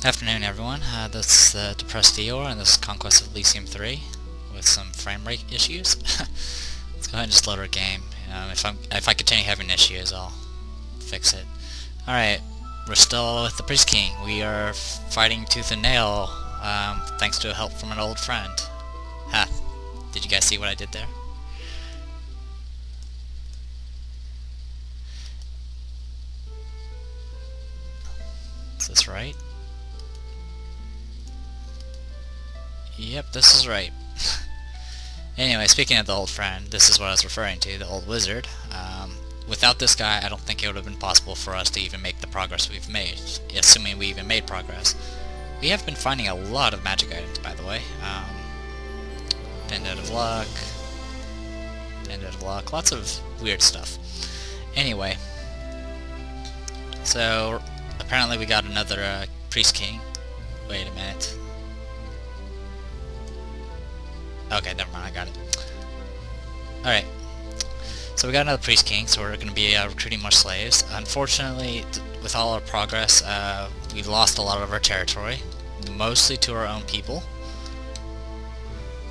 Afternoon, everyone. This is Depressed Eeyore, and this is Conquest of Elysium 3 with some frame rate issues. Let's go ahead and just load our game. If I continue having issues, I'll fix it. Alright, we're still with the Priest King. We are fighting tooth and nail, thanks to help from an old friend. Ha! Did you guys see what I did there? Is this right? Yep, this is right. Anyway, speaking of the old friend, this is what I was referring to, the old wizard. Without this guy, I don't think it would have been possible for us to even make the progress we've made, assuming we even made progress. We have been finding a lot of magic items, by the way. End of luck, lots of weird stuff. Anyway, so apparently we got another Priest King. Wait a minute. Okay, never mind, I got it. Alright, so we got another Priest King, so we're going to be recruiting more slaves. Unfortunately, with all our progress, we lost a lot of our territory, mostly to our own people.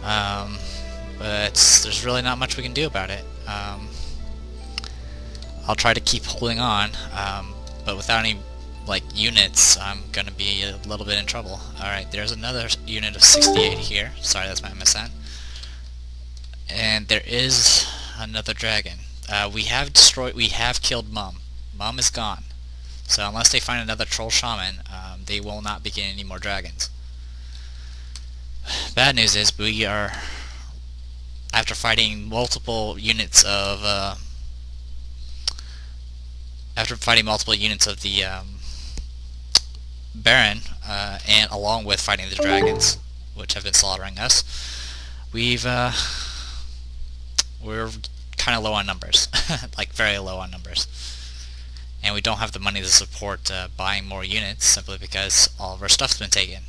But there's really not much we can do about it. I'll try to keep holding on, but without any units, I'm going to be a little bit in trouble. Alright, there's another unit of 68 here. Sorry, that's my MSN. And there is another dragon. We have killed Mum. Mum is gone. So unless they find another troll shaman, they will not be getting any more dragons. Bad news is we are, after fighting multiple units of the Baron, and along with fighting the dragons, which have been slaughtering us, we're kind of low on numbers, like very low on numbers, and we don't have the money to support buying more units simply because all of our stuff's been taken.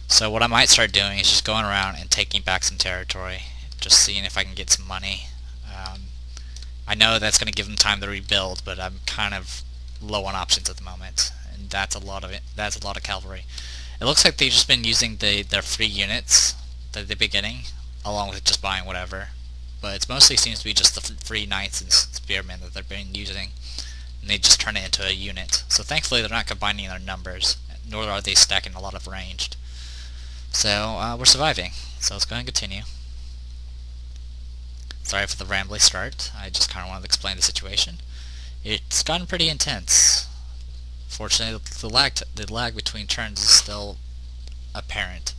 So what I might start doing is just going around and taking back some territory, just seeing if I can get some money. I know that's going to give them time to rebuild, but I'm kind of low on options at the moment, and that's a lot of it. That's a lot of cavalry. It looks like they've just been using their free units that they've been getting, along with just buying whatever. But it mostly seems to be just the free knights and spearmen that they've been using, and they just turn it into a unit. So thankfully they're not combining their numbers, nor are they stacking a lot of ranged. So we're surviving. So let's go ahead and continue. Sorry for the rambly start. I just kind of wanted to explain the situation. It's gotten pretty intense. Fortunately, the lag between turns is still apparent.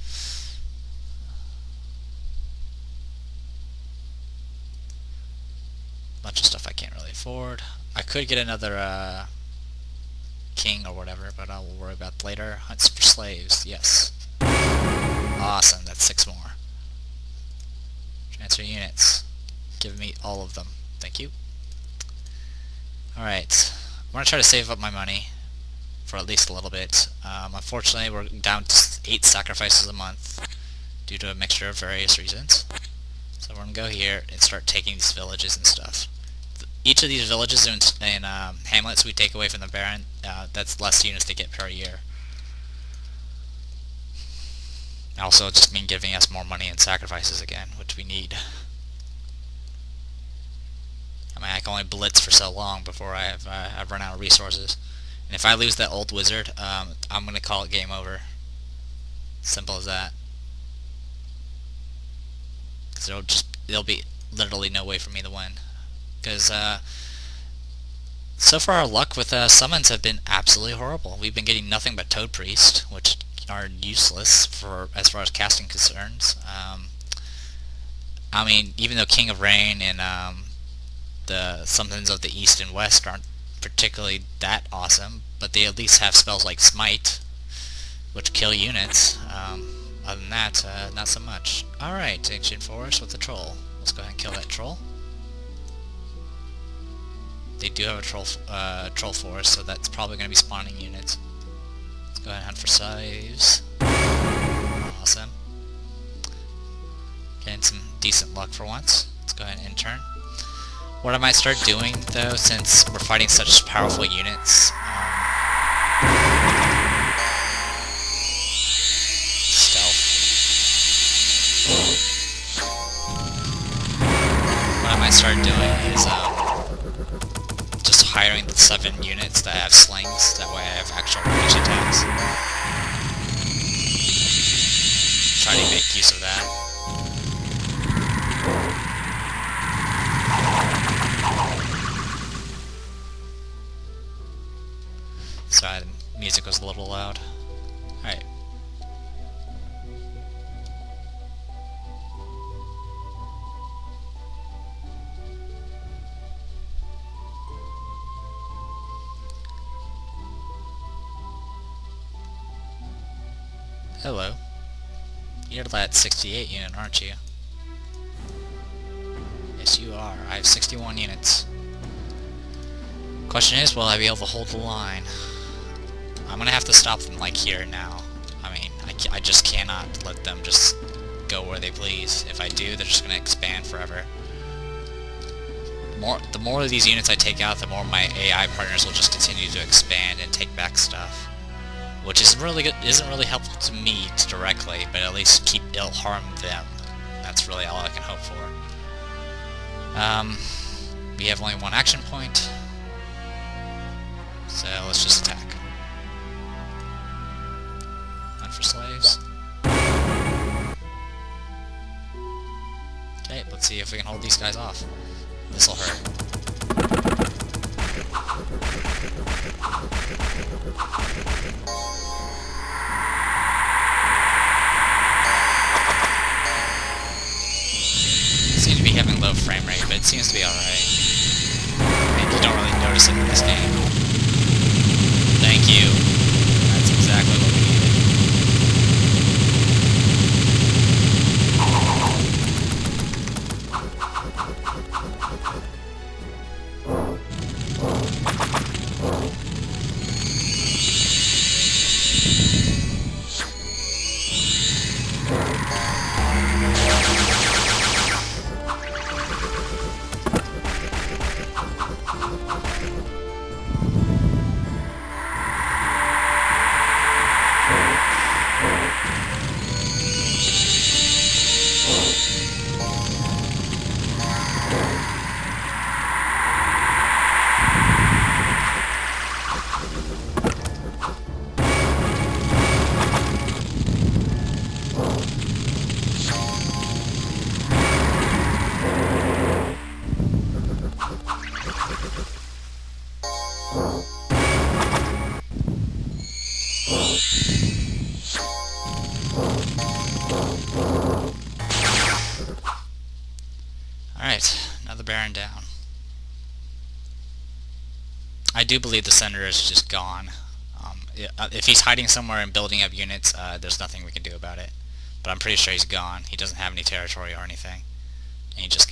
Bunch of stuff I can't really afford. I could get another king or whatever, but I will worry about later. Hunts for slaves, yes. Awesome, that's 6 more. Transfer units. Give me all of them. Thank you. Alright, I'm going to try to save up my money for at least a little bit. Unfortunately, we're down to 8 sacrifices a month due to a mixture of various reasons. So we're going to go here and start taking these villages and stuff. Each of these villages and hamlets we take away from the Baron, that's less units they get per year. Also, it just means giving us more money in sacrifices again, which we need. I mean, I can only blitz for so long before I've run out of resources. And if I lose that old wizard, I'm going to call it game over. Simple as that. Because there'll be literally no way for me to win. Because so far our luck with summons have been absolutely horrible. We've been getting nothing but Toad Priest, which are useless as far as casting concerns. I mean, even though King of Rain and the Somethings of the East and West aren't particularly that awesome, but they at least have spells like Smite, which kill units. Other than that, not so much. Alright, Ancient Forest with the Troll. Let's go ahead and kill that Troll. They do have a troll forest, so that's probably going to be spawning units. Let's go ahead and hunt for slaves. Awesome. Getting some decent luck for once. Let's go ahead and intern. What I might start doing, though, since we're fighting such powerful units, use of that. Sorry, the music was a little loud. Alright. Hello. You're that 68 unit, aren't you? Yes, you are. I have 61 units. Question is, will I be able to hold the line? I'm gonna have to stop them like here now. I mean, I just cannot let them just go where they please. If I do, they're just gonna expand forever. The more of these units I take out, the more my AI partners will just continue to expand and take back stuff. Which isn't really helpful to me directly, but at least it'll harm them. That's really all I can hope for. We have only one action point, so let's just attack. Hunt for slaves. Okay, let's see if we can hold these guys off. This'll hurt. Seem to be having low frame rate, but it seems to be alright. And you don't really notice it in this game. Thank you. That's exactly what we needed. Alright, another Baron down. I do believe the Senator is just gone. If he's hiding somewhere and building up units, there's nothing we can do about it. But I'm pretty sure he's gone. He doesn't have any territory or anything.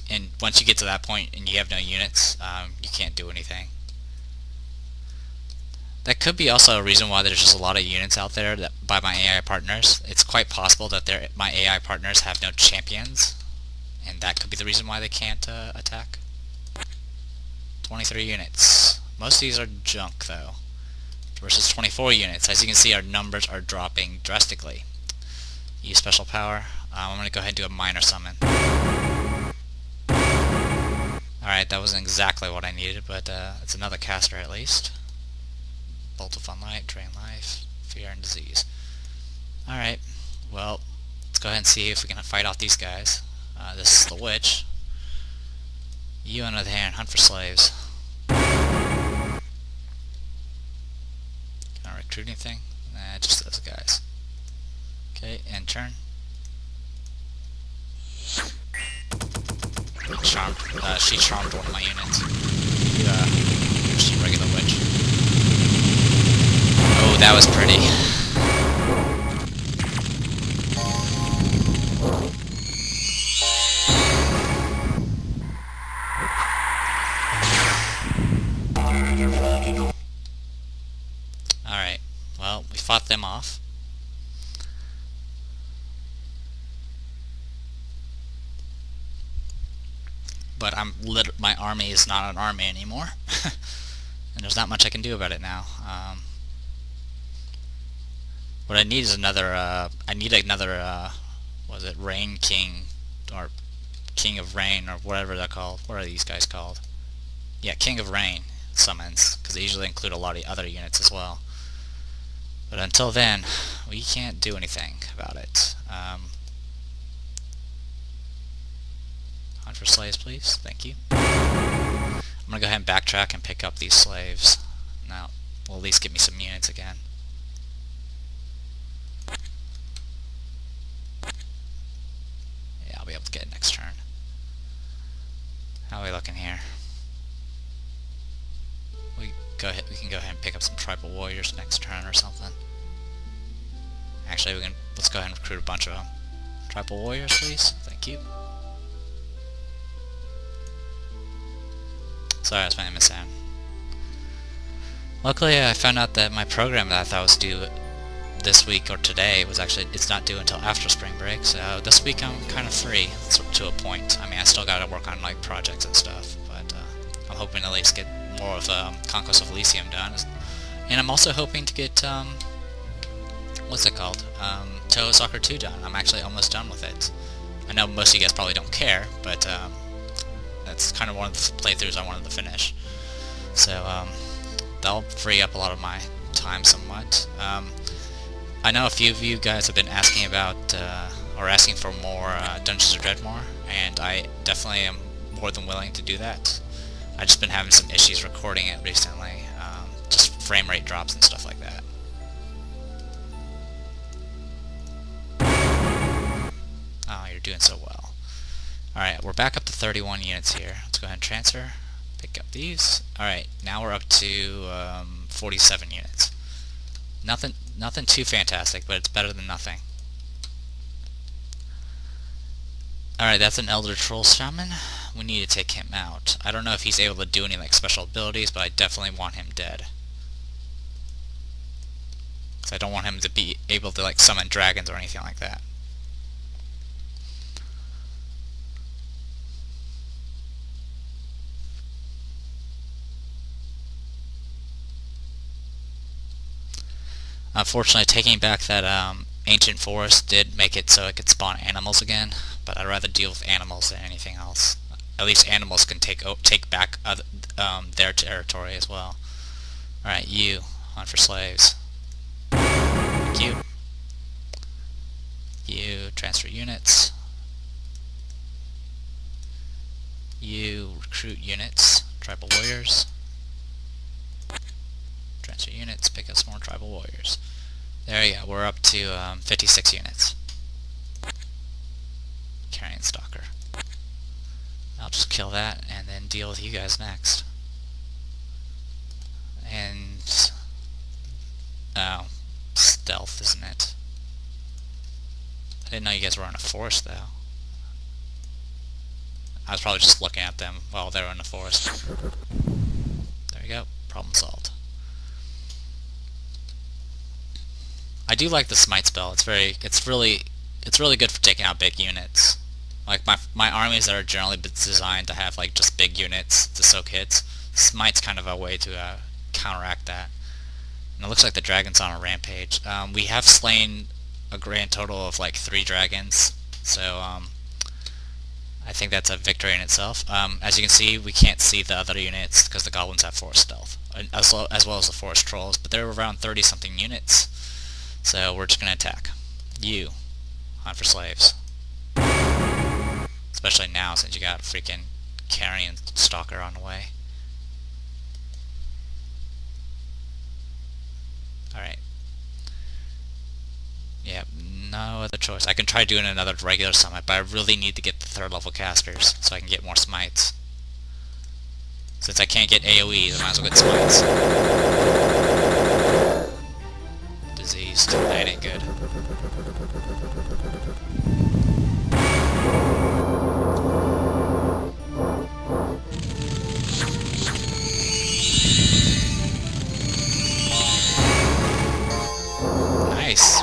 And once you get to that point and you have no units, you can't do anything. That could be also a reason why there's just a lot of units out there by my AI partners. It's quite possible that my AI partners have no champions, and that could be the reason why they can't attack. 23 units. Most of these are junk, though. Versus 24 units. As you can see, our numbers are dropping drastically. Use special power. I'm going to go ahead and do a minor summon. Alright, that wasn't exactly what I needed, but it's another caster at least. Bolt of Unlight, Drain Life, Fear and Disease. Alright, well, let's go ahead and see if we can fight off these guys. This is the Witch. You, on the other hand, hunt for slaves. Can I recruit anything? Nah, just those guys. Okay, end turn. She charmed one of my units. Just a regular witch. Oh, that was pretty. Alright, well, we fought them off. But my army is not an army anymore. And there's not much I can do about it now. What I need is another, was it Rain King, or King of Rain, or whatever they're called. What are these guys called? Yeah, King of Rain summons, because they usually include a lot of other units as well. But until then, we can't do anything about it. Hunt for slaves, please. Thank you. I'm gonna go ahead and backtrack and pick up these slaves. Now, will at least get me some units again. Yeah, I'll be able to get it next turn. How are we looking here? We can go ahead and pick up some tribal warriors next turn or something. Actually, let's go ahead and recruit a bunch of them. Tribal warriors, please. Thank you. Sorry, that's my MSN. Luckily, I found out that my program that I thought was due this week or today it's not due until after spring break. So this week I'm kind of free to a point. I mean, I still got to work on like projects and stuff, but I'm hoping to at least get more of Conquest of Elysium done. And I'm also hoping to get what's it called? Toho Soccer 2 done. I'm actually almost done with it. I know most of you guys probably don't care, but that's kind of one of the playthroughs I wanted to finish. So that'll free up a lot of my time somewhat. I know a few of you guys have been asking about, or asking for more Dungeons of Dreadmore, and I definitely am more than willing to do that. I've just been having some issues recording it recently, just frame rate drops and stuff like that. Oh, you're doing so well. Alright, we're back up to 31 units here. Let's go ahead and transfer, pick up these. Alright, now we're up to 47 units. Nothing too fantastic, but it's better than nothing. Alright, that's an Elder Troll Shaman. We need to take him out. I don't know if he's able to do any like special abilities, but I definitely want him dead. So I don't want him to be able to like summon dragons or anything like that. Unfortunately, taking back that ancient forest did make it so it could spawn animals again, but I'd rather deal with animals than anything else. At least animals can take back their territory as well. Alright, you, hunt for slaves. Thank you. You, transfer units. You, recruit units, tribal warriors. Transfer units, pick up some more tribal warriors. There you go, we're up to 56 units. Carrion Stalker. I'll just kill that and then deal with you guys next. And... oh, stealth, isn't it? I didn't know you guys were in a forest, though. I was probably just looking at them while they were in the forest. There you go, problem solved. I do like the smite spell. It's really good for taking out big units. Like my armies that are generally designed to have like just big units to soak hits, smite's kind of a way to counteract that. And it looks like the dragon's on a rampage. We have slain a grand total of like 3 dragons, so I think that's a victory in itself. As you can see, we can't see the other units because the goblins have forest stealth, as well as the forest trolls, but they're around 30-something units. So we're just going to attack. You, hunt for slaves. Especially now since you got a freaking carrion stalker on the way. Alright. Yep, no other choice. I can try doing another regular summit, but I really need to get the 3rd level casters so I can get more smites. Since I can't get AoEs, I might as well get smites. Diseased. That ain't good. Nice.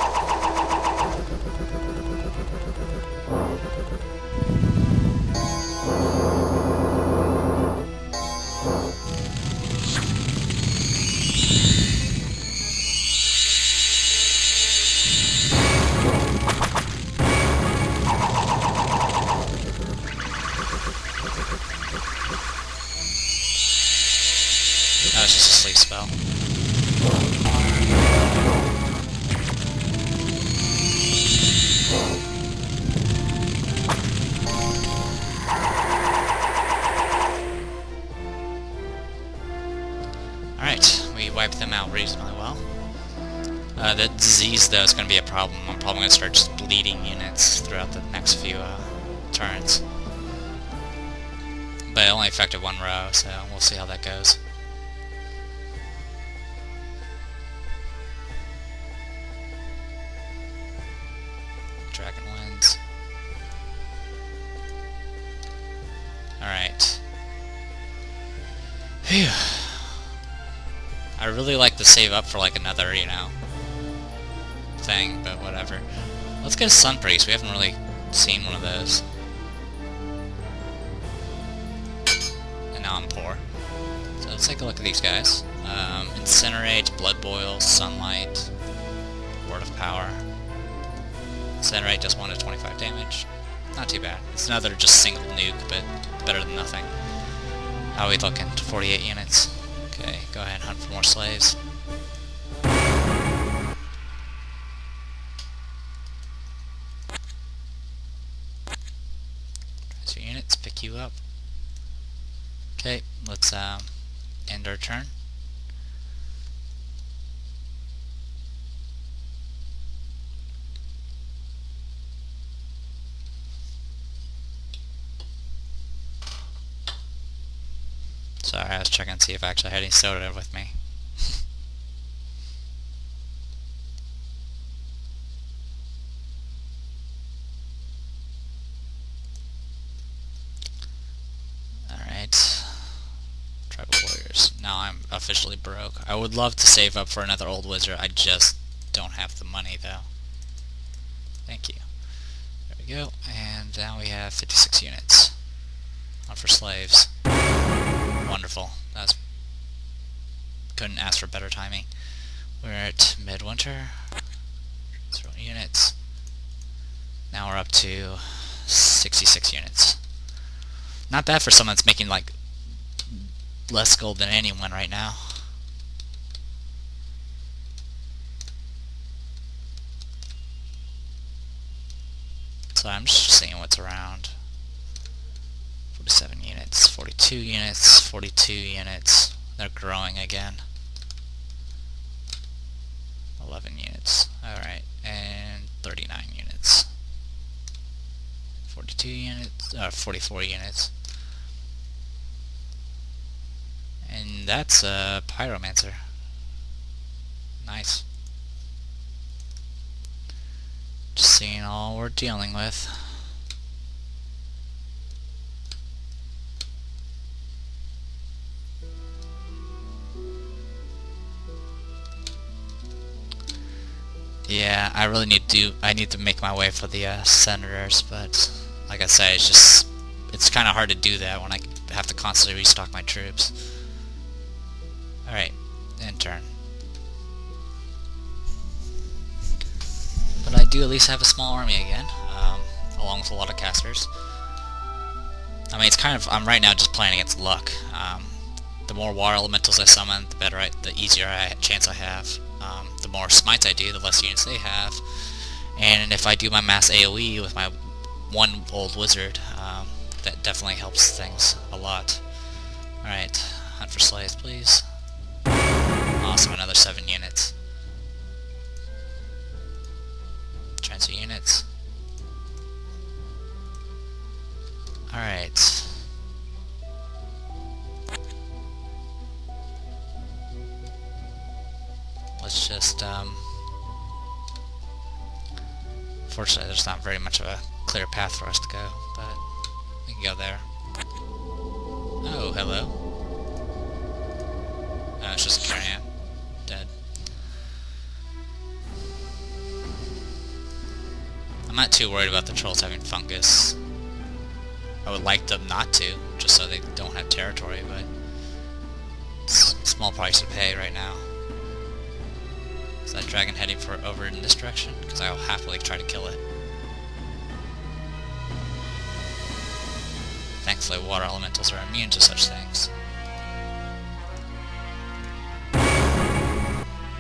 disease, though, is going to be a problem. I'm probably going to start just bleeding units throughout the next few turns. But it only affected one row, so we'll see how that goes. Dragon wins. Alright. Phew. I really like to save up for like another, you know, thing, but whatever. Let's get a Sun Priest. We haven't really seen one of those. And now I'm poor. So let's take a look at these guys. Incinerate, Blood Boil, Sunlight, Word of Power. Incinerate does 1 to 25 damage. Not too bad. It's another just single nuke, but better than nothing. How are we looking? 48 units. Okay, go ahead and hunt for more slaves. Transfer units, pick you up. Okay, let's end our turn. Sorry, I was checking to see if I actually had any soda with me. Alright. Tribal Warriors. Now I'm officially broke. I would love to save up for another old wizard. I just don't have the money, though. Thank you. There we go. And now we have 56 units. One for slaves. Wonderful. Couldn't ask for better timing. We're at midwinter. Throw units. Now we're up to 66 units. Not bad for someone that's making like less gold than anyone right now. So I'm just seeing what's around. 47 units, 42 units, 42 units. They're growing again. 11 units. Alright, and 39 units. 42 units, 44 units. And that's a pyromancer. Nice. Just seeing all we're dealing with. Yeah, I really need to make my way for the senators, but like I said, it's kind of hard to do that when I have to constantly restock my troops. Alright, end turn. But I do at least have a small army again, along with a lot of casters. I mean, it's kind of, I'm right now just playing against luck. The more water elementals I summon, the easier chance I have. The more smites I do, the less units they have. And if I do my mass AoE with my one old wizard, that definitely helps things a lot. Alright, hunt for slaves, please. Awesome, another 7 units. Transfer units. Alright. Let's just, fortunately there's not very much of a clear path for us to go, but we can go there. Oh, hello. Oh, it's just a carrion. Dead. I'm not too worried about the trolls having fungus. I would like them not to, just so they don't have territory, but it's a small price to pay right now. Is that dragon heading over in this direction? Because I will happily try to kill it. Thankfully, water elementals are immune to such things.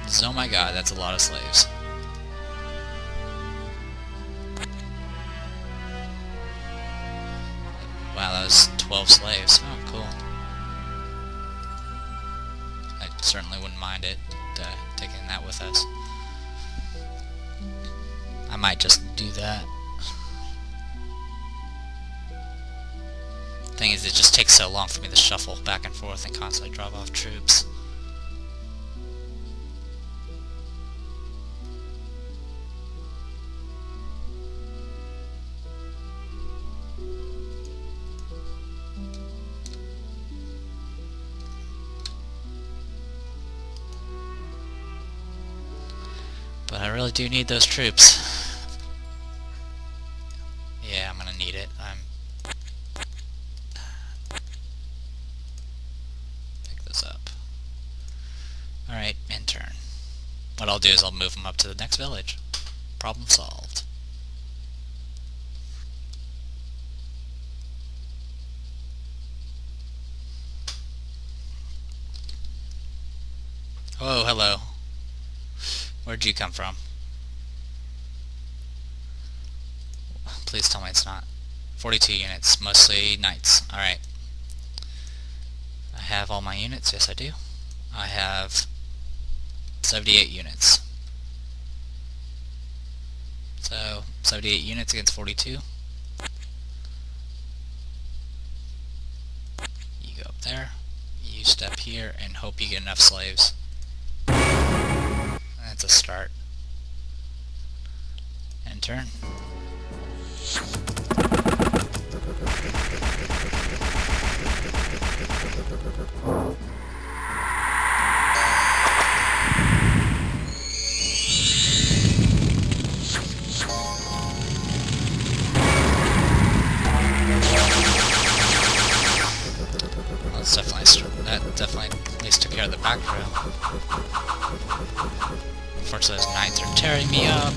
So, oh my god, that's a lot of slaves. Wow, that was 12 slaves. Oh, cool. I certainly wouldn't mind it, taking that with us. I might just do that. Thing is, it just takes so long for me to shuffle back and forth and constantly drop off troops. But I really do need those troops. Yeah, I'm gonna need it. Pick this up. Alright, in turn. What I'll do is I'll move them up to the next village. Problem solved. Oh, hello. Where'd you come from? Please tell me it's not. 42 units, mostly knights. Alright. I have all my units, yes I do. I have 78 units. So, 78 units against 42. You go up there, you step here, and hope you get enough slaves. That's a start. End turn. That definitely at least took care of the back row. Unfortunately, those knights are tearing me up.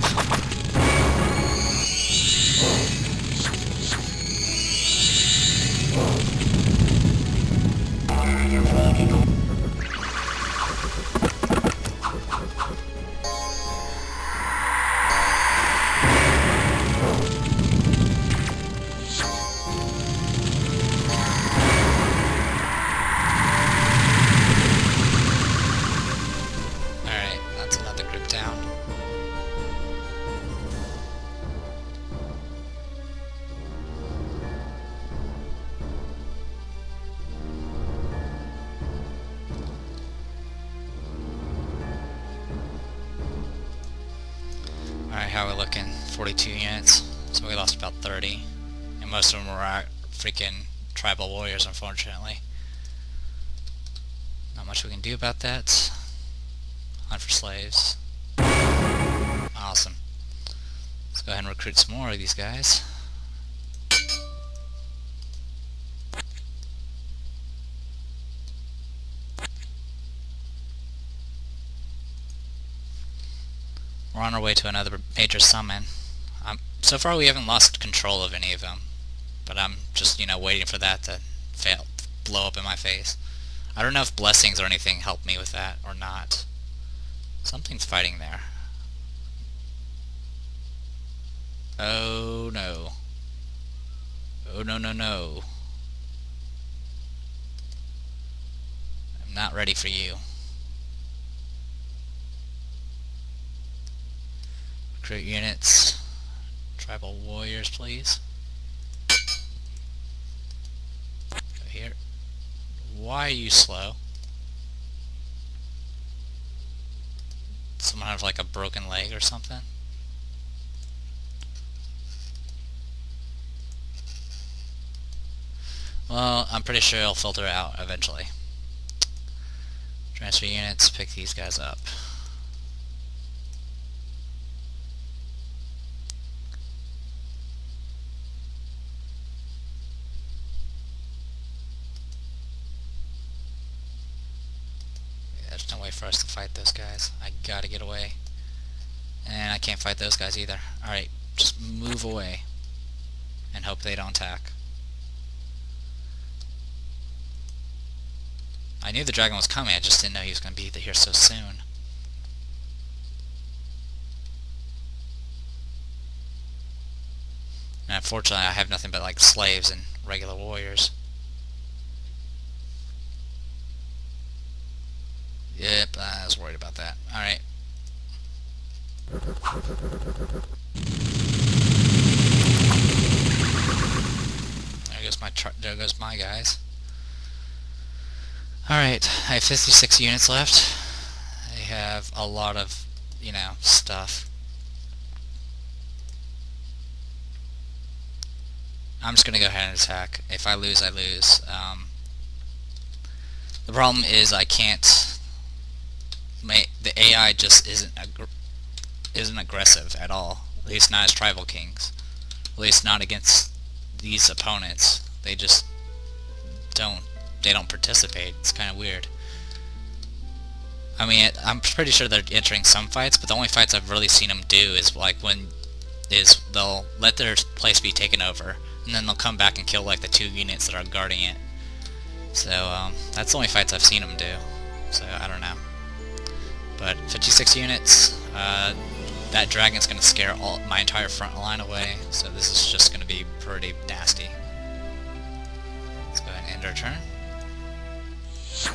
Alright, how are we looking? 42 units, so we lost about 30. And most of them were freaking tribal warriors, unfortunately. Not much we can do about that. Hunt for slaves. Awesome. Let's go ahead and recruit some more of these guys. We're on our way to another major summon. So far we haven't lost control of any of them, but I'm just, waiting for that to blow up in my face. I don't know if blessings or anything help me with that or not. Something's fighting there. Oh no. Oh no no no. I'm not ready for you. Recruit units. Tribal warriors, please. Go here. Why are you slow? Someone have like a broken leg or something? Well, I'm pretty sure it'll filter out eventually. Transfer units, pick these guys up. There's no way for us to fight those guys. I gotta get away. And I can't fight those guys either. Alright, just move away. And hope they don't attack. I knew the dragon was coming, I just didn't know he was going to be here so soon. And unfortunately I have nothing but like slaves and regular warriors. Yep, I was worried about that. Alright. There goes my guys. Alright, I have 56 units left. I have a lot of, stuff. I'm just gonna go ahead and attack. If I lose, I lose. The problem is I can't. The AI just isn't aggressive at all. At least not as tribal kings. At least not against these opponents. They just don't. They don't participate. It's kind of weird. I mean, I'm pretty sure they're entering some fights, but the only fights I've really seen them do is they'll let their place be taken over, and then they'll come back and kill like the 2 units that are guarding it. So that's the only fights I've seen them do. So I don't know. But 56 units. That dragon's going to scare my entire front line away. So this is just going to be pretty nasty. Let's go ahead and end our turn. A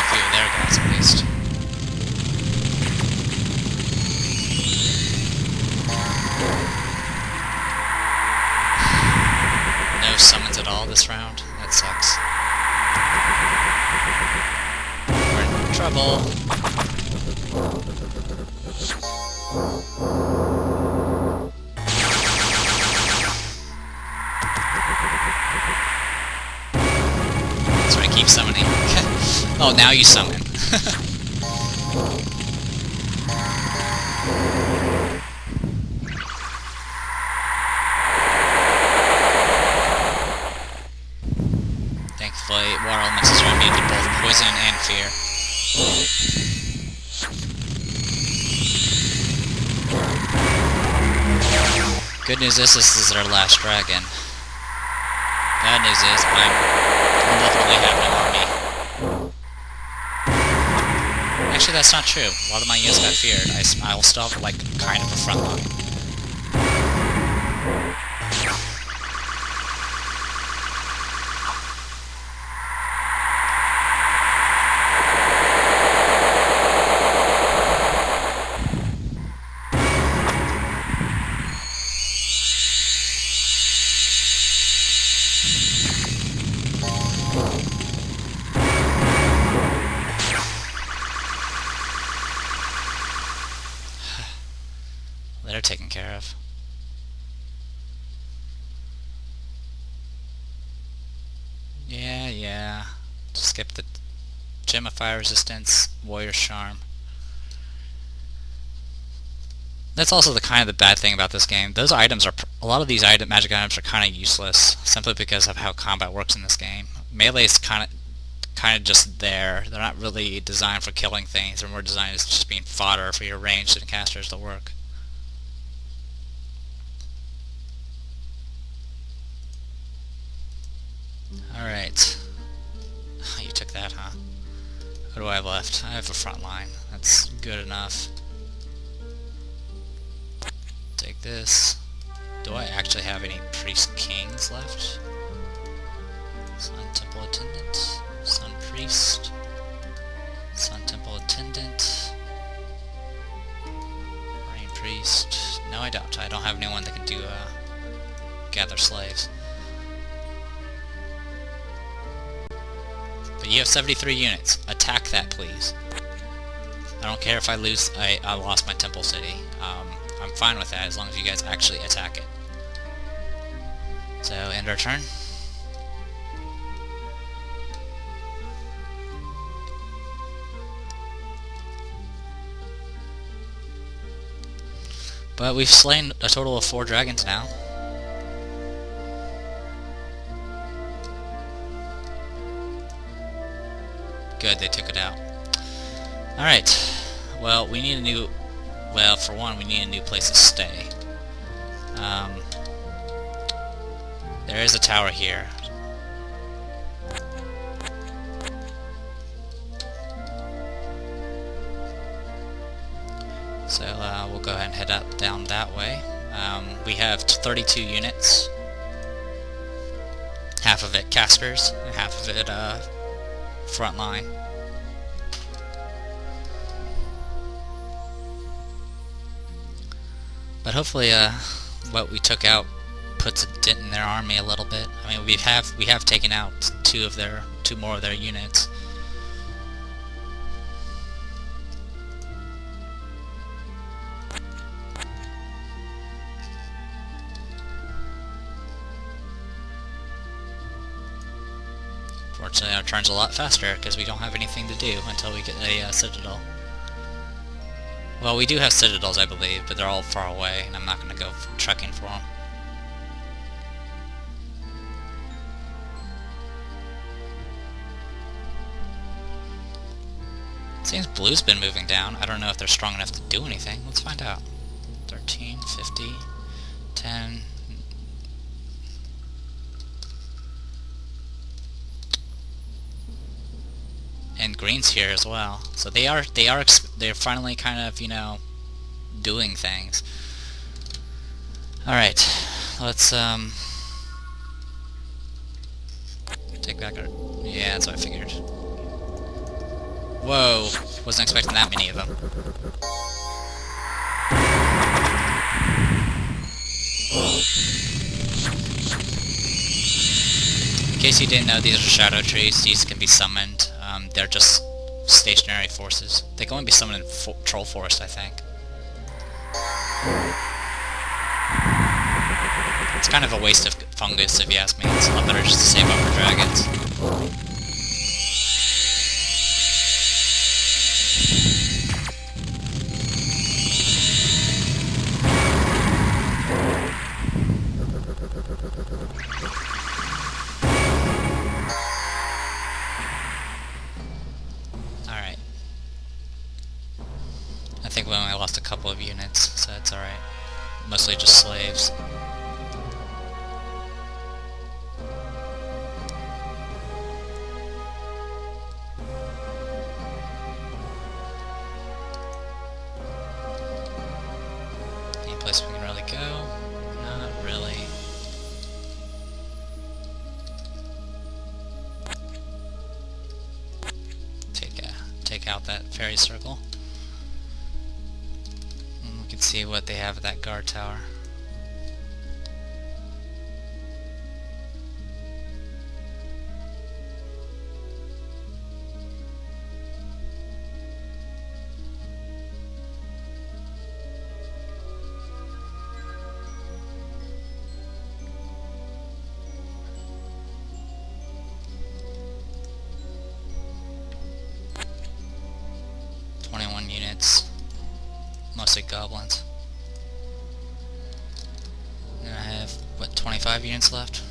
few of their guys at least. No summons at all this round. That sucks. We're in trouble. That's right, keep summoning. Oh, now you summon. Thankfully, water elements is immune to both poison and fear. Good news is this is our last dragon. Bad news is I literally have no army. Actually, that's not true. A lot of my units got feared. I will still have, like, kind of a front line. They're taken care of. Yeah. Skip the Gem of Fire Resistance, Warrior's Charm. That's also the bad thing about this game. Those items are a lot of these magic items are kind of useless simply because of how combat works in this game. Melee is kind of just there. They're not really designed for killing things. They're more designed as just being fodder for your ranged and casters to work. Alright. You took that, huh? What do I have left? I have a front line. That's good enough. Take this. Do I actually have any priest kings left? Sun Temple Attendant. Sun Priest. Sun Temple Attendant. Rain Priest. No, I don't. I don't have anyone that can do gather slaves. But you have 73 units. Attack that, please. I don't care if I lose. I lost my temple city. I'm fine with that as long as you guys actually attack it. So, end our turn. But we've slain a total of 4 dragons now. Good, they took it out. Alright. Well, we need a new... Well, for one, we need a new place to stay. There is a tower here. So, we'll go ahead and head down that way. We have 32 units. half of it casters, and half of it frontline. But hopefully what we took out puts a dent in their army a little bit. I mean, we have taken out two more of their units. Fortunately, our turn's a lot faster because we don't have anything to do until we get a citadel. Well, we do have citadels, I believe, but they're all far away, and I'm not going to go trekking for them. Seems blue's been moving down. I don't know if they're strong enough to do anything. Let's find out. 13, 50, 10... And green's here as well, so they're finally kind of, you know, doing things. All right, let's take back our. Yeah, that's what I figured. Whoa, wasn't expecting that many of them. In case you didn't know, these are shadow trees. These can be summoned. They're just stationary forces. They can only be summoned in Troll Forest, I think. It's kind of a waste of fungus, if you ask me. It's a lot better just to save up for dragons. I think we only lost a couple of units, so it's alright. Mostly just slaves. Any place we can really go? Not really. Take out that fairy circle. We can see what they have at that guard tower. Units, mostly goblins. And I have, what, 25 units left?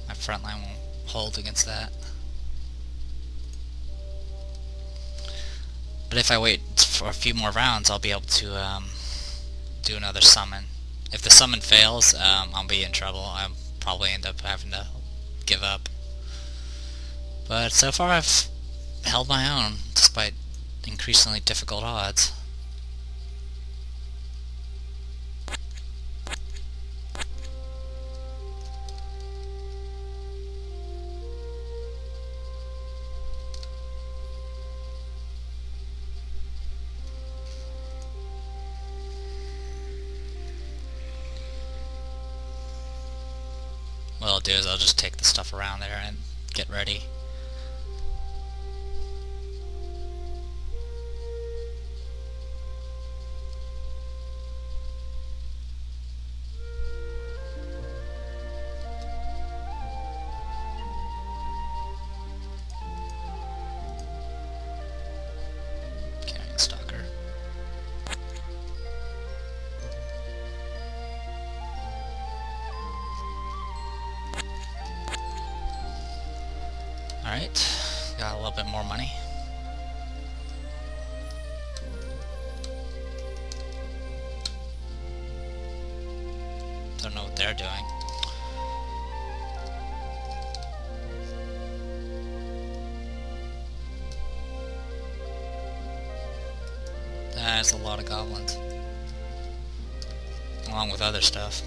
My front line won't hold against that. But if I wait for a few more rounds, I'll be able to do another summon. If the summon fails, I'll be in trouble. I'll probably end up having to give up. But so far I've held my own, despite increasingly difficult odds. What I'll do is I'll just take the stuff around there and get ready. Stalker. Alright, got a little bit more money. Don't know what they're doing. That's a lot of goblins, along with other stuff.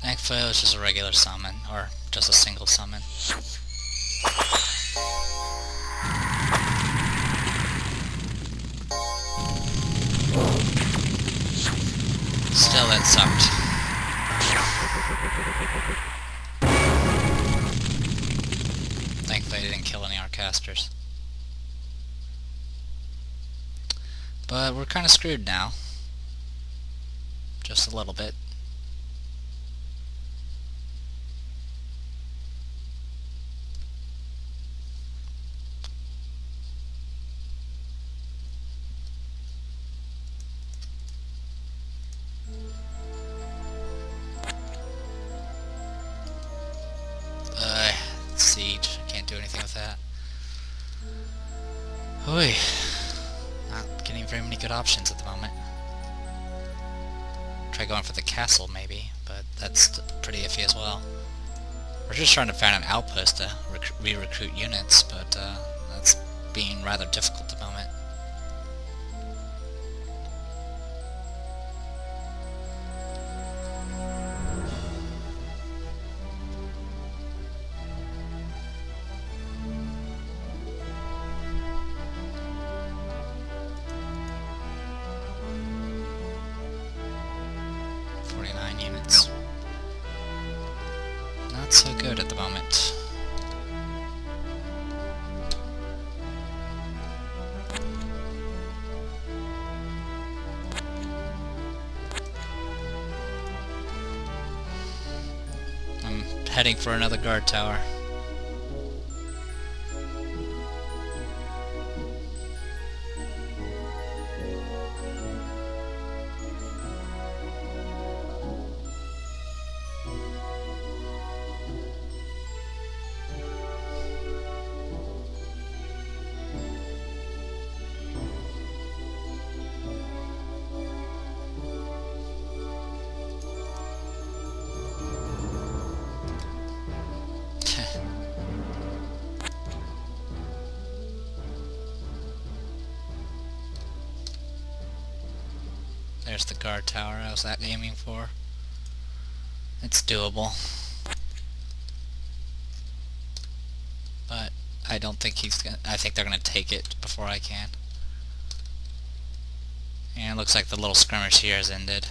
Thankfully it was just a regular summon, or just a single summon. Still, that sucked. Thankfully I didn't kill any Arcasters. But we're kinda screwed now. Just a little bit. Siege. Can't do anything with that. Oy. Not getting very many good options at the moment. Try going for the castle, maybe, but that's pretty iffy as well. We're just trying to find an outpost to re-recruit units, but that's being rather difficult at the moment. Units. Not so good at the moment. I'm heading for another guard tower. There's the guard tower I was aiming for. It's doable. But I don't think he's gonna... I think they're gonna take it before I can. And it looks like the little skirmish here has ended.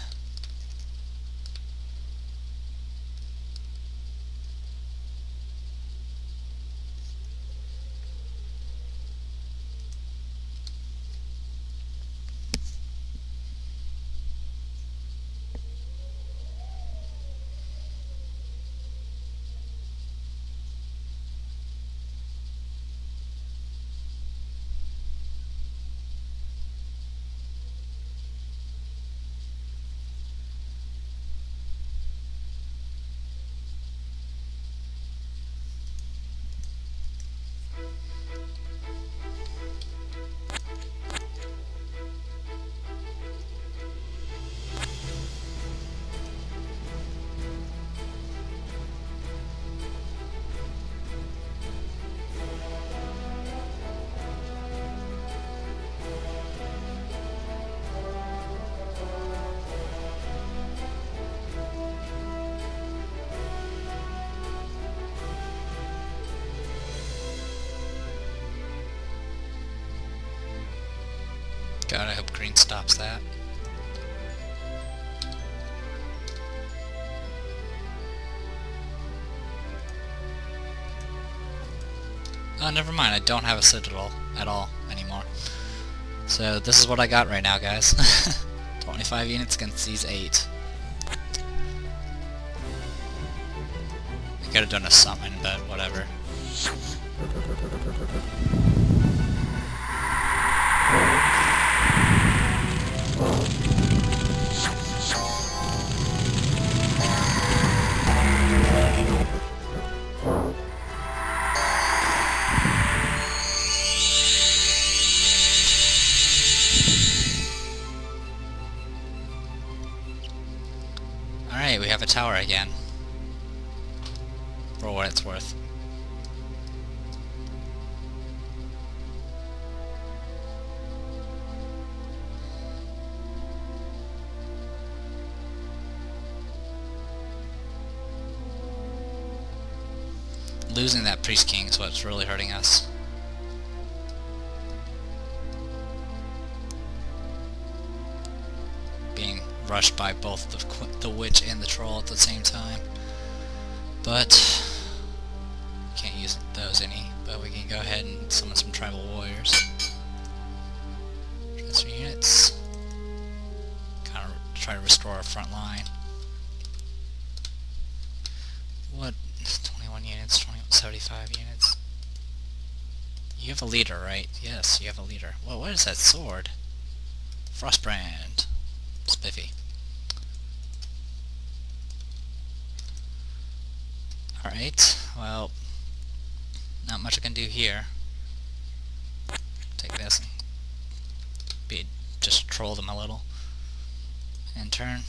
God, I hope green stops that. Oh, never mind, I don't have a citadel at all anymore. So this is what I got right now, guys. 25 units against these 8. I could have done a summon, but whatever. Alright, we have a tower again. For what it's worth. losing that priest king is what's really hurting us. Being rushed by both the witch and the troll at the same time. But can't use those any. But we can go ahead and summon some tribal warriors. Transfer units. Kind of try to restore our front line. What? 21 units, 75 units. You have a leader, right? Yes, you have a leader. Well, what is that sword? Frostbrand. Spiffy. Alright, well, not much I can do here. Take this and just troll them a little. And turn.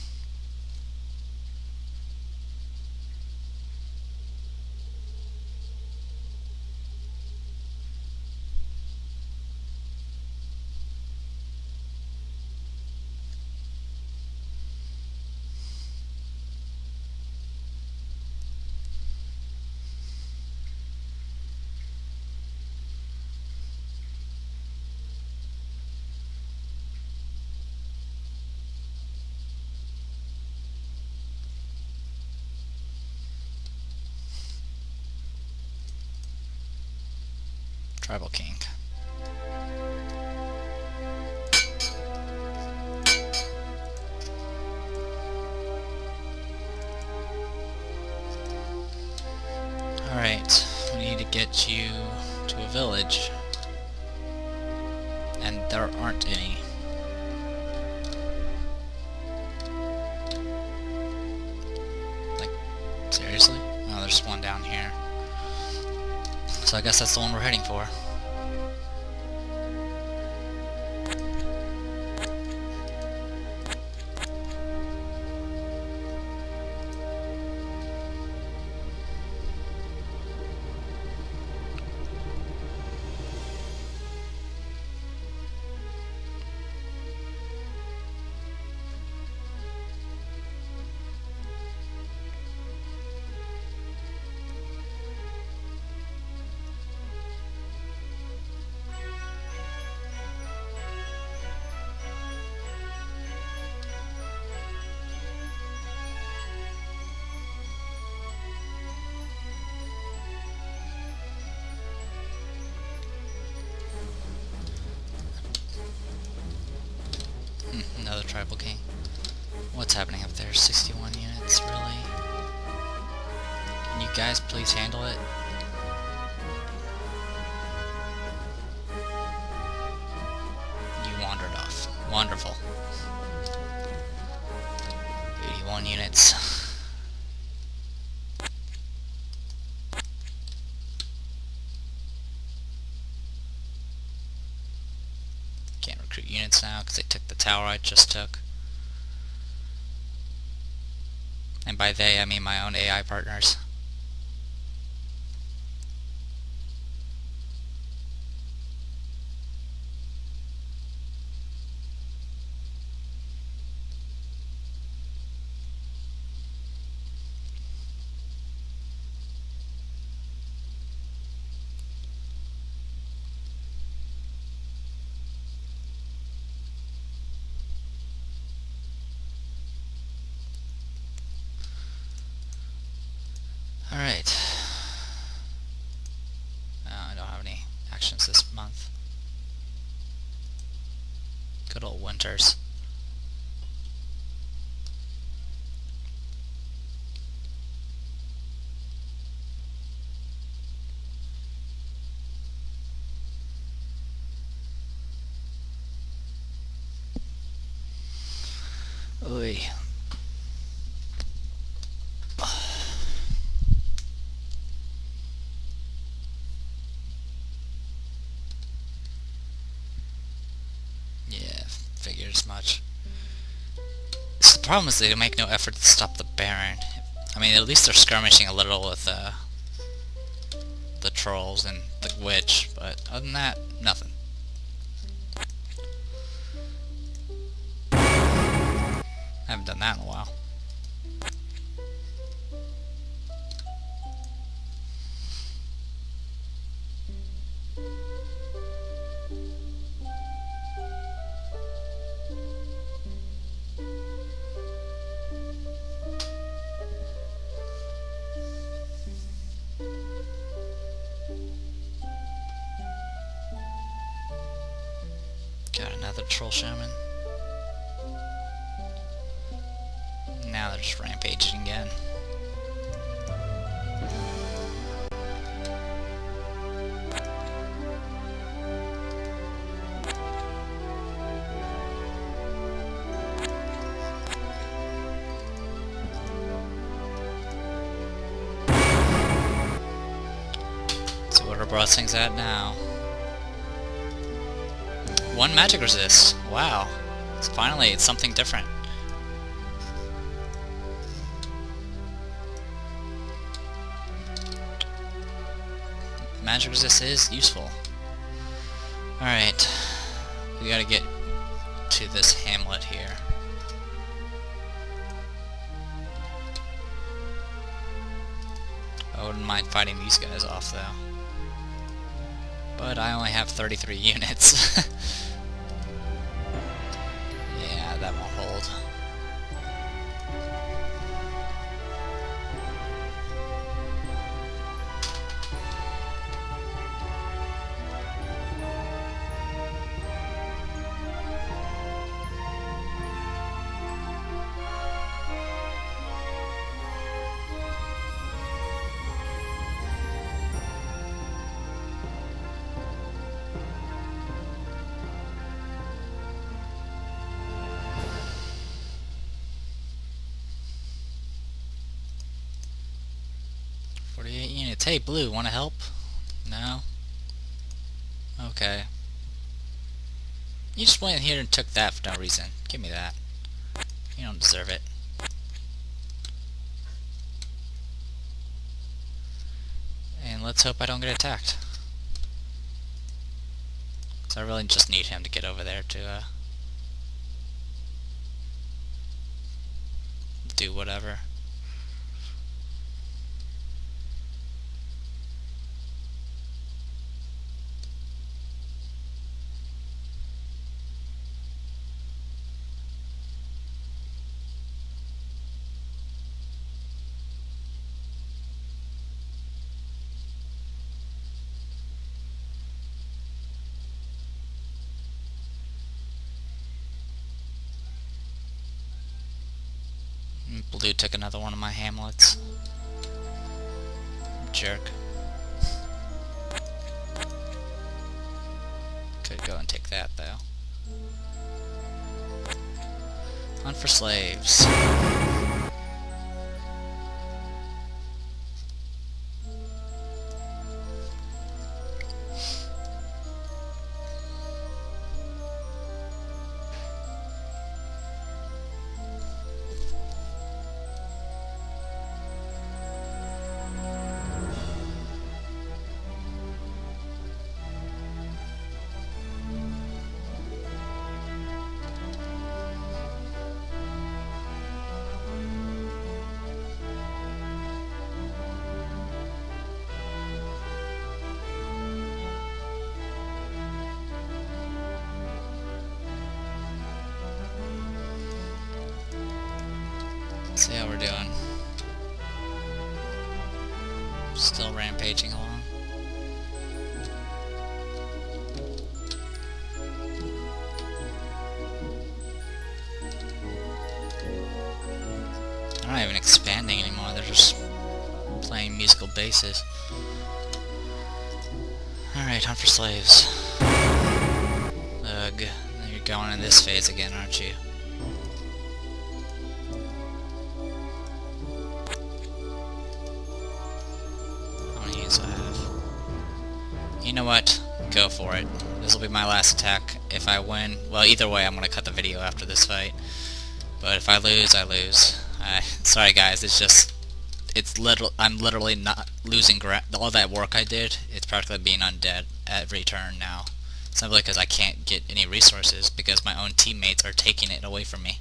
Tribal King. Alright, we need to get you to a village. And there aren't any. Like, seriously? Oh, there's one down here. So I guess that's the one we're heading for. Another tribal king. What's happening up there? 61 units, really? Can you guys please handle it? You wandered off. Wonderful. 81 units. Can't recruit units now because they took the tower I just took. And by they, I mean my own AI partners. Alright. I don't have any actions this month. Good old winters. Oy. Figured as much. So the problem is they make no effort to stop the Baron. I mean, at least they're skirmishing a little with the trolls and the witch, but other than that, nothing. I haven't done that in a while. Another troll shaman. Now they're just rampaging again. So what are blessings at now? 1 magic resist. Wow. So finally, it's something different. Magic resist is useful. Alright. We gotta get to this hamlet here. I wouldn't mind fighting these guys off though. But I only have 33 units. Yeah, that won't hold. Hey, Blue, wanna help? No? Okay. You just went in here and took that for no reason. Give me that. You don't deserve it. And let's hope I don't get attacked. So I really just need him to get over there to, do whatever. Blue took another one of my hamlets. Jerk. Could go and take that though. Hunt for slaves. See how we're doing. Still rampaging along. They're not even expanding anymore, they're just playing musical basses. Alright, hunt for slaves. Ugh, you're going in this phase again, aren't you? You know what? Go for it. This will be my last attack. If I win, well, either way, I'm gonna cut the video after this fight. But if I lose, I lose. Sorry guys, I'm literally not losing all that work I did. It's practically being undead every turn now. Simply because I can't get any resources because my own teammates are taking it away from me.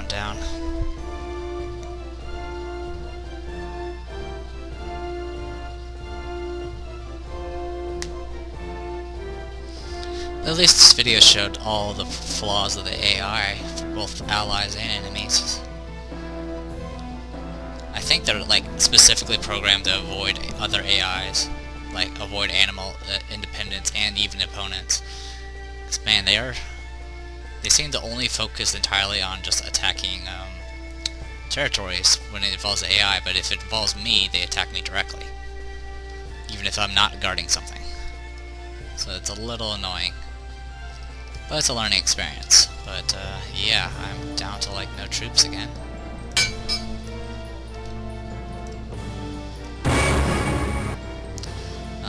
down. At least this video showed all the flaws of the AI for both allies and enemies. I think they're like specifically programmed to avoid other AIs, like avoid animal independence and even opponents. 'Cause man, they seem to only focus entirely on just attacking territories when it involves the AI, but if it involves me, they attack me directly, even if I'm not guarding something. So it's a little annoying. But it's a learning experience. But yeah, I'm down to like no troops again.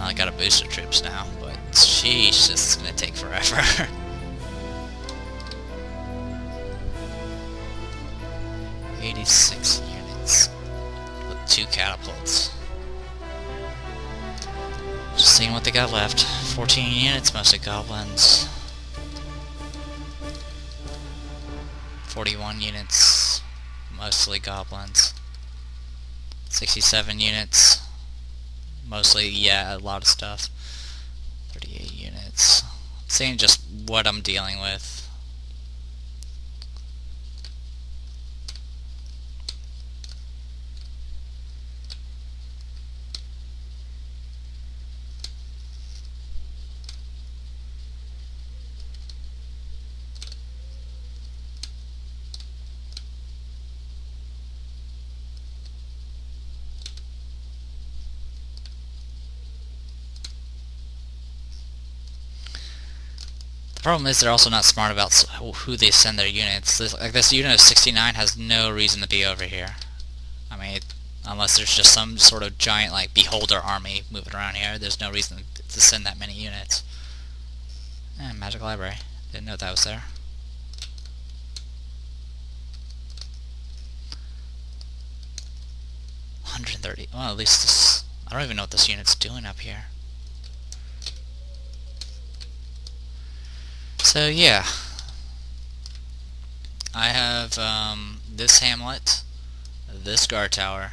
I got a boost of troops now, but sheesh, this is gonna take forever. 86 units with 2 catapults. Just seeing what they got left. 14 units, mostly goblins. 41 units, mostly goblins. 67 units, mostly, yeah, a lot of stuff. 38 units. Seeing just what I'm dealing with. The problem is they're also not smart about who they send their units. This unit of 69 has no reason to be over here. I mean, unless there's just some sort of giant, like, beholder army moving around here, there's no reason to send that many units. Magic library. Didn't know that was there. $130. Well, at least this... I don't even know what this unit's doing up here. So yeah, I have this hamlet, this guard tower.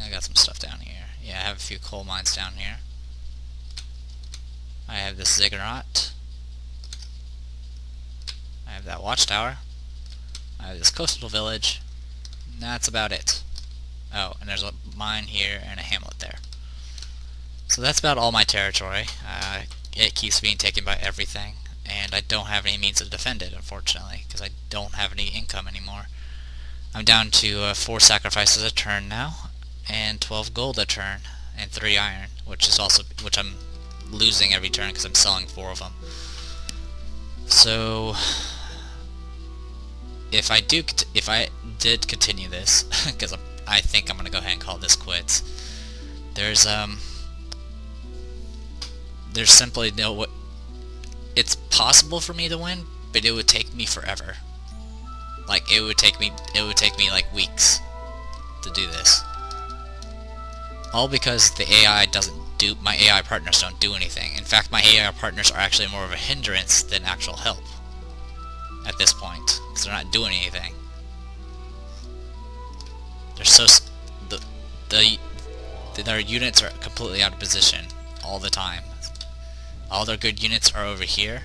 I got some stuff down here. Yeah, I have a few coal mines down here. I have this ziggurat. I have that watchtower. I have this coastal village. And that's about it. Oh, and there's a mine here and a hamlet there. So that's about all my territory. It keeps being taken by everything, and I don't have any means to defend it, unfortunately, because I don't have any income anymore. I'm down to 4 sacrifices a turn now, and 12 gold a turn, and 3 iron, which I'm losing every turn because I'm selling 4 of them. So if I did continue this, because I think I'm gonna go ahead and call this quits. There's simply no way. It's possible for me to win, but it would take me forever. Like it would take me like weeks to do this. All because the AI my AI partners don't do anything. In fact, my AI partners are actually more of a hindrance than actual help at this point, because they're not doing anything. Their units are completely out of position all the time. All their good units are over here,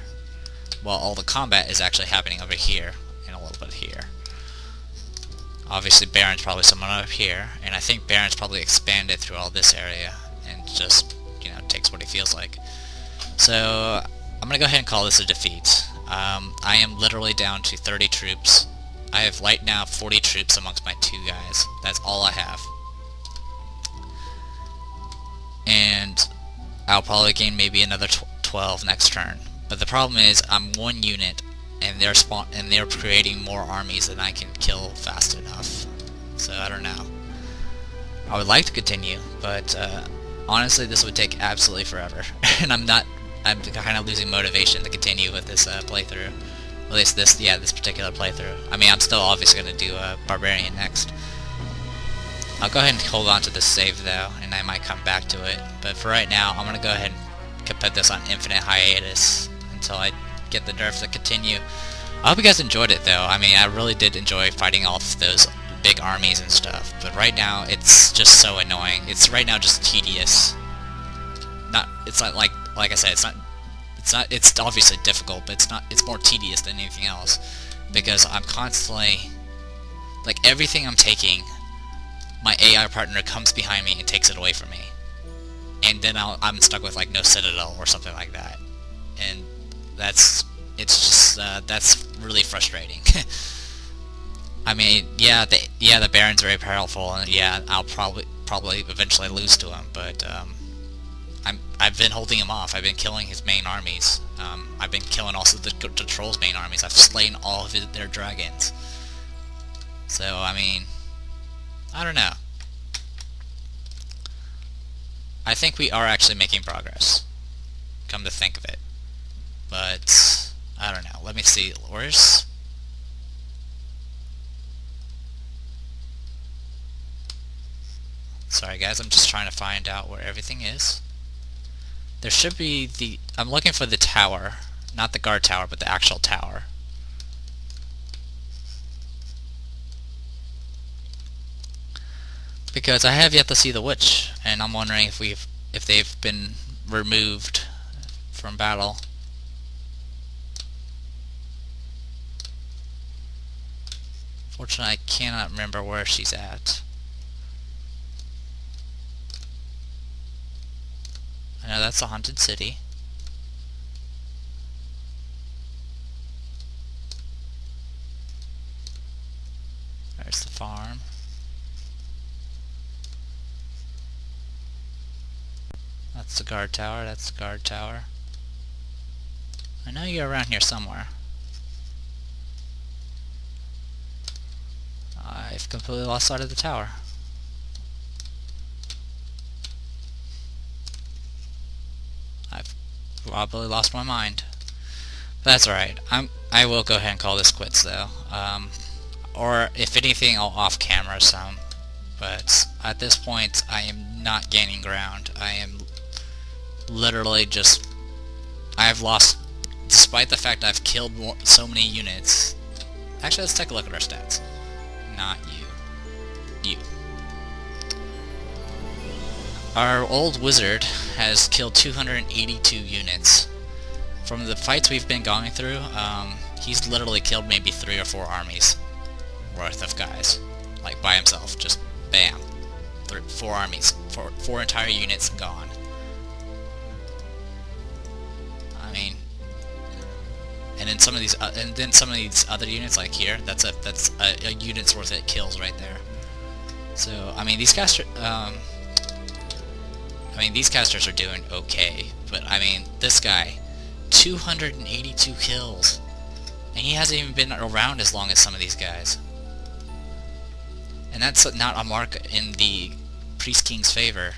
while all the combat is actually happening over here and a little bit here. Obviously Baron's probably someone up here, and I think Baron's probably expanded through all this area and just, takes what he feels like. So I'm gonna go ahead and call this a defeat. I am literally down to 30 troops. I have right now 40 troops amongst my 2 guys. That's all I have. And I'll probably gain maybe another 12 next turn. But the problem is I'm 1 unit, and they're creating more armies than I can kill fast enough. So I don't know. I would like to continue, but honestly, this would take absolutely forever, and I'm kind of losing motivation to continue with this playthrough. At least this particular playthrough. I mean, I'm still obviously going to do Barbarian next. I'll go ahead and hold on to this save though, and I might come back to it. But for right now, I'm going to go ahead and put this on infinite hiatus until I get the nerfs to continue. I hope you guys enjoyed it though. I mean, I really did enjoy fighting off those big armies and stuff, but right now it's just so annoying. It's right now just tedious. It's not like I said, it's obviously difficult, but it's more tedious than anything else, because I'm constantly, like, everything I'm taking, my AI partner comes behind me and takes it away from me. And then I'm stuck with, like, no citadel or something like that. And that's really frustrating. I mean, yeah, the Baron's very powerful, and yeah, I'll probably eventually lose to him, but I've been holding him off. I've been killing his main armies. I've been killing also the Trolls' main armies. I've slain all of their dragons. So, I mean, I don't know. I think we are actually making progress, come to think of it. But, I don't know. Let me see. Where's... Sorry guys, I'm just trying to find out where everything is. There should be the... I'm looking for the tower. Not the guard tower, but the actual tower. Because I have yet to see the witch, and I'm wondering if they've been removed from battle. Fortunately, I cannot remember where she's at. I know that's a haunted city. There's the farm. That's the guard tower, that's the guard tower. I know you're around here somewhere. I've completely lost sight of the tower. I've probably lost my mind. But that's alright. I will go ahead and call this quits though. Or if anything, I'll off camera some. But at this point, I am not gaining ground. I am literally just... I've lost, despite the fact I've killed so many units. Actually, let's take a look at our stats. Not you. You. Our old wizard has killed 282 units. From the fights we've been going through, he's literally killed maybe 3 or 4 armies worth of guys. Like, by himself. Just bam. 4 armies. 4 entire units gone. I mean... And then some of these, other units, like here, that's a unit's worth of kills right there. So, I mean, these casters are doing okay, but I mean, this guy, 282 kills, and he hasn't even been around as long as some of these guys. And that's not a mark in the Priest King's favor.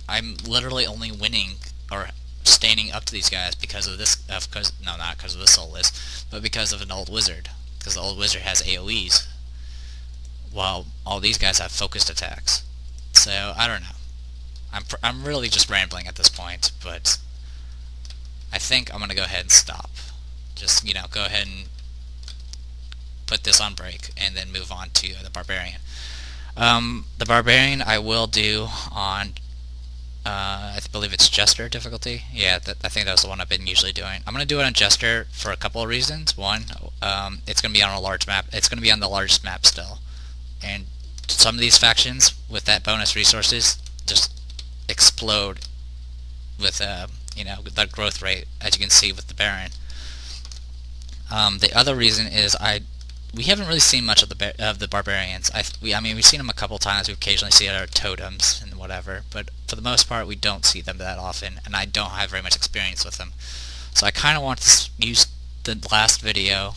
I'm literally only winning, or standing up to these guys because of this, no, not because of the soulless, but because of an old wizard. Because the old wizard has AoEs, while all these guys have focused attacks. So, I don't know. I'm really just rambling at this point, but I think I'm gonna go ahead and stop. Just, you know, go ahead and put this on break, and then move on to the barbarian. The barbarian I will do on, I believe it's Jester difficulty. Yeah, I think that's the one I've been usually doing. I'm gonna do it on Jester for a couple of reasons. One, it's gonna be on a large map. It's gonna be on the largest map still, and some of these factions with that bonus resources just explode with you know, the growth rate, as you can see with the Baron. The other reason is we haven't really seen much of the barbarians. I mean, we've seen them a couple times. We occasionally see our totems and whatever, but for the most part, we don't see them that often, and I don't have very much experience with them. So I kind of want to use the last video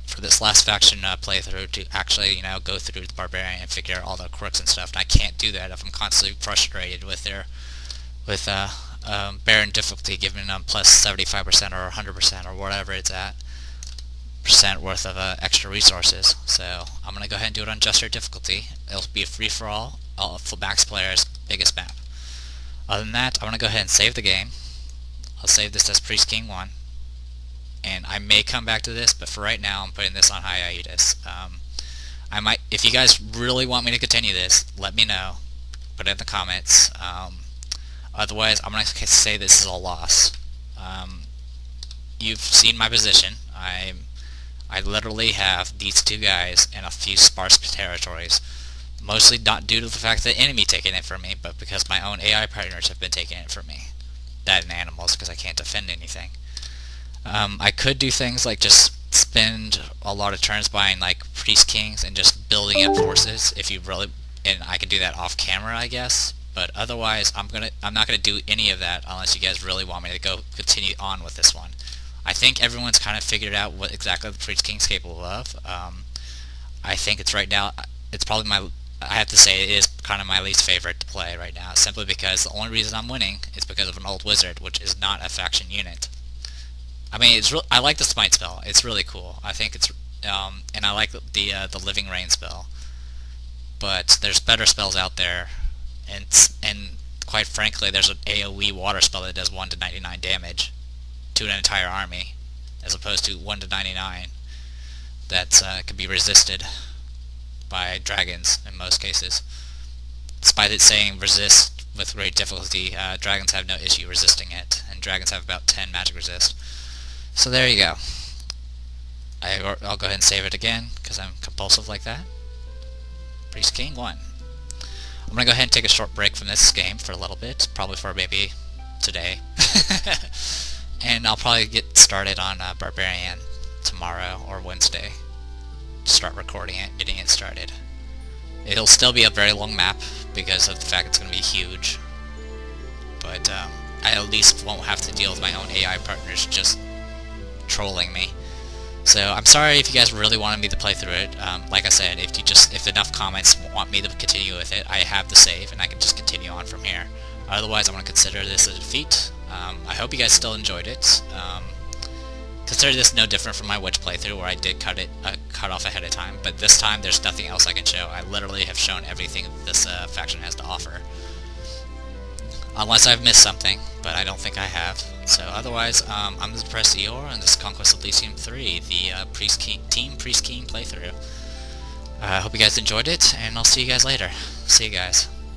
for this last faction playthrough to actually, you know, go through the barbarian and figure out all the quirks and stuff. And I can't do that if I'm constantly frustrated with Baron difficulty giving them plus 75% or 100% or whatever it's at percent worth of extra resources. So I'm gonna go ahead and do it on Jester difficulty. It'll be a free for all for max players, biggest map. Other than that, I'm gonna go ahead and save the game. I'll save this as Priest King 1, and I may come back to this, but for right now, I'm putting this on hiatus. I might, if you guys really want me to continue this, let me know. Put it in the comments. Otherwise, I'm going to say this is a loss. You've seen my position. I literally have these two guys and a few sparse territories. Mostly not due to the fact that the enemy taking it from me, but because my own AI partners have been taking it from me. That and animals, because I can't defend anything. I could do things like just spend a lot of turns buying like priest kings and just building up forces if you really, and I can do that off camera, I guess. But otherwise, I'm not gonna do any of that unless you guys really want me to go continue on with this one. I think everyone's kind of figured out what exactly the priest king's capable of. I think it's right now. It's probably I have to say it is kind of my least favorite to play right now, simply because the only reason I'm winning is because of an old wizard, which is not a faction unit. I mean, I like the smite spell. It's really cool. I think it's and I like the living rain spell. But there's better spells out there, and quite frankly, there's an AOE water spell that does 1 to 99 damage to an entire army, as opposed to 1 to 99 that can be resisted by dragons in most cases. Despite it saying resist with great difficulty, dragons have no issue resisting it, and dragons have about 10 magic resist. So there you go. I'll go ahead and save it again, because I'm compulsive like that. Priest King 1. I'm going to go ahead and take a short break from this game for a little bit, probably for maybe today. And I'll probably get started on Barbarian tomorrow or Wednesday. Start recording it, getting it started. It'll still be a very long map because of the fact it's going to be huge. But I at least won't have to deal with my own AI partners just trolling me. So I'm sorry if you guys really wanted me to play through it. Like I said, if enough comments want me to continue with it, I have the save and I can just continue on from here. Otherwise, I'm going to consider this a defeat. I hope you guys still enjoyed it. Consider this no different from my witch playthrough where I did cut off ahead of time, but this time there's nothing else I can show. I literally have shown everything this faction has to offer. Unless I've missed something, but I don't think I have. So otherwise, I'm the Depressed Eeyore, and this is Conquest of Elysium 3, the Team Priest King playthrough. I hope you guys enjoyed it, and I'll see you guys later. See you guys.